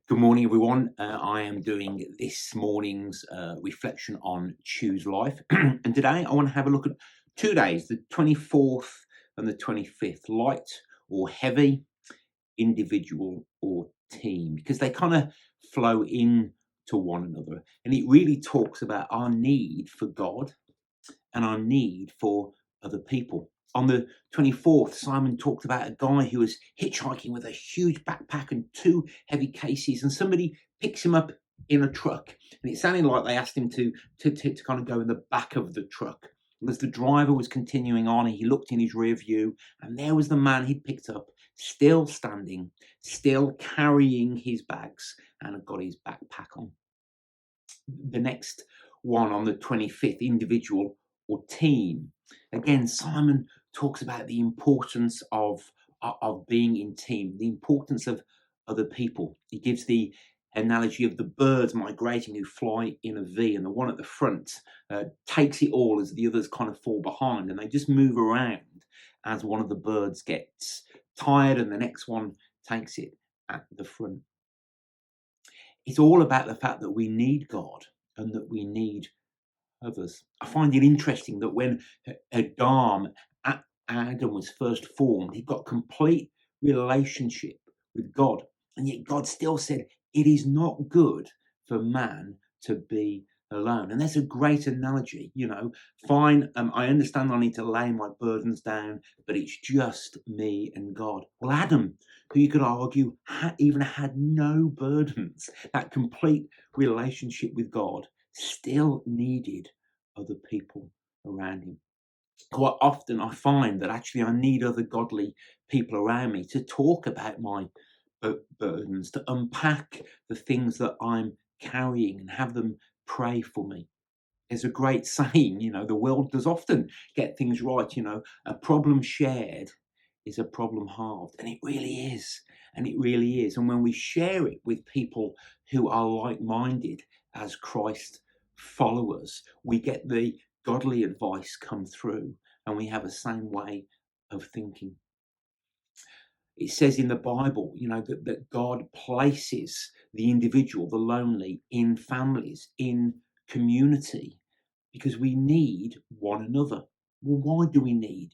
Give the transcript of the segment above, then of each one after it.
Good morning, everyone. I am doing this morning's reflection on Choose Life. And today I want to have a look at 2 days, the 24th and the 25th, light or heavy, individual or team, because they kind of flow in to one another. And it really talks about our need for God and our need for other people. On the 24th, Simon talked about a guy who was hitchhiking with a huge backpack and two heavy cases, and somebody picks him up in a truck. And it sounded like they asked him to kind of go in the back of the truck. And as the driver was continuing on, he looked in his rear view, and there was the man he'd picked up, still standing, still carrying his bags, and had got his backpack on. The next one on the 25th, individual or team. Again, Simon talks about the importance of being in team, the importance of other people. He gives the analogy of the birds migrating who fly in a V, and the one at the front takes it all as the others kind of fall behind, and they just move around as one of the birds gets tired and the next one takes it at the front. It's all about the fact that we need God and that we need others. I find it interesting that when Adam was first formed, he got complete relationship with God. And yet God still said, it is not good for man to be alone. And that's a great analogy, fine. I understand I need to lay my burdens down, but it's just me and God. Well, Adam, who you could argue even had no burdens, that complete relationship with God, still needed other people around him. Quite often I find that actually I need other godly people around me to talk about my burdens, to unpack the things that I'm carrying and have them pray for me. There's a great saying, the world does often get things right, a problem shared is a problem halved. And it really is. And it really is. And when we share it with people who are like-minded as Christ followers, we get the godly advice come through and we have the same way of thinking. It says in the Bible, that God places the individual, the lonely, in families, in community, because we need one another. Well, why do we need?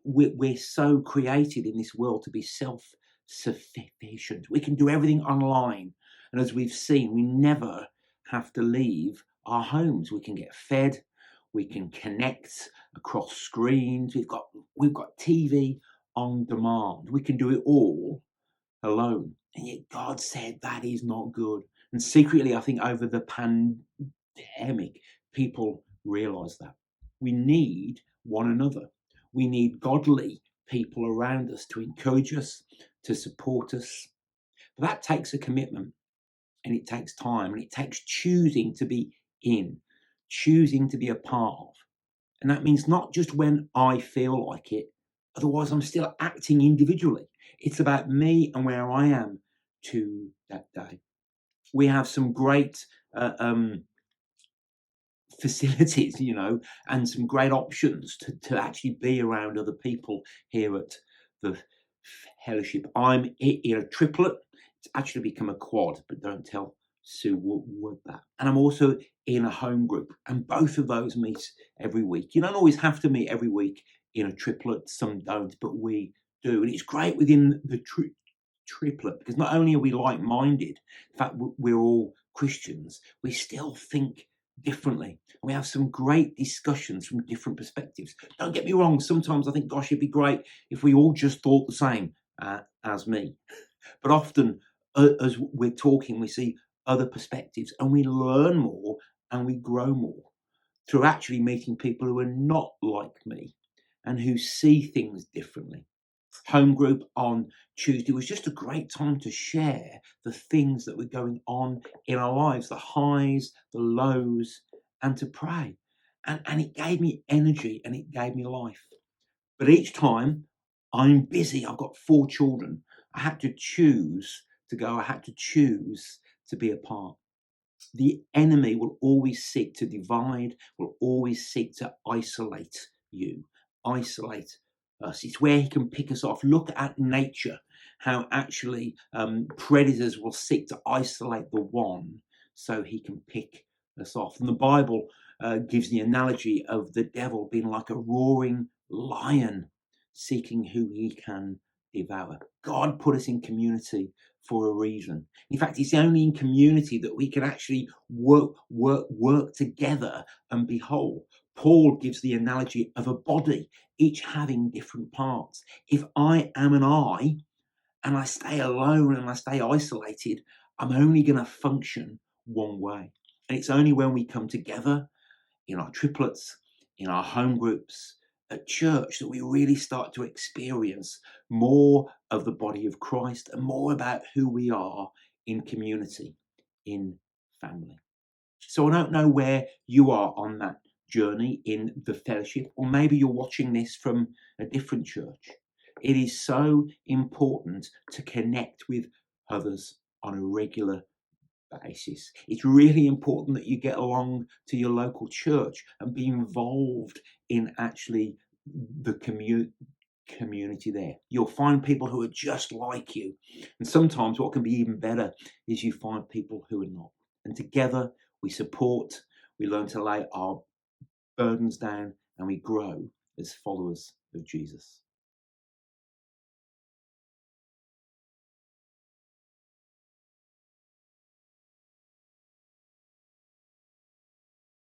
We're so created in this world to be self-sufficient. We can do everything online. And as we've seen, we never have to leave our homes. We can get fed. We can connect across screens. We've got TV on demand. We can do it all alone. And yet God said that is not good. And secretly, I think over the pandemic, people realize that. We need one another. We need godly people around us to encourage us, to support us. But that takes a commitment, and it takes time, and it takes choosing to be in, choosing to be a part of. And that means not just when I feel like it, otherwise I'm still acting individually. It's about me and where I am to that day. We have some great facilities, and some great options to actually be around other people here at the fellowship. I'm in a triplet. It's actually become a quad, but don't tell Sue what that. And I'm also in a home group, and both of those meet every week. You don't always have to meet every week in a triplet. Some don't, but we do. And it's great within the triplet because not only are we like-minded, in fact, we're all Christians, we still think differently. We have some great discussions from different perspectives. Don't get me wrong, sometimes I think, gosh, it'd be great if we all just thought the same as me. But often, as we're talking, we see other perspectives and we learn more and we grow more through actually meeting people who are not like me and who see things differently. Home group on Tuesday was just a great time to share the things that were going on in our lives, the highs, the lows, and to pray. And it gave me energy and it gave me life. But each time I'm busy, I've got 4 children, I had to choose to go, I had to choose to be a part. The enemy will always seek to divide, will always seek to isolate you, isolate us. It's where he can pick us off. Look at nature. how actually predators will seek to isolate the one so he can pick us off. And the Bible gives the analogy of the devil being like a roaring lion seeking who he can devour. God put us in community for a reason. In fact, it's only in community that we can actually work together and be whole. Paul gives the analogy of a body, each having different parts. If I am an eye and I stay alone and I stay isolated, I'm only going to function one way. And it's only when we come together in our triplets, in our home groups, at church, that we really start to experience more of the body of Christ and more about who we are in community, in family. So I don't know where you are on that journey in the fellowship, or maybe you're watching this from a different church. It is so important to connect with others on a regular basis. It's really important that you get along to your local church and be involved in actually the community there. You'll find people who are just like you. And sometimes what can be even better is you find people who are not. And together we support, we learn to lay our burdens down, and we grow as followers of Jesus.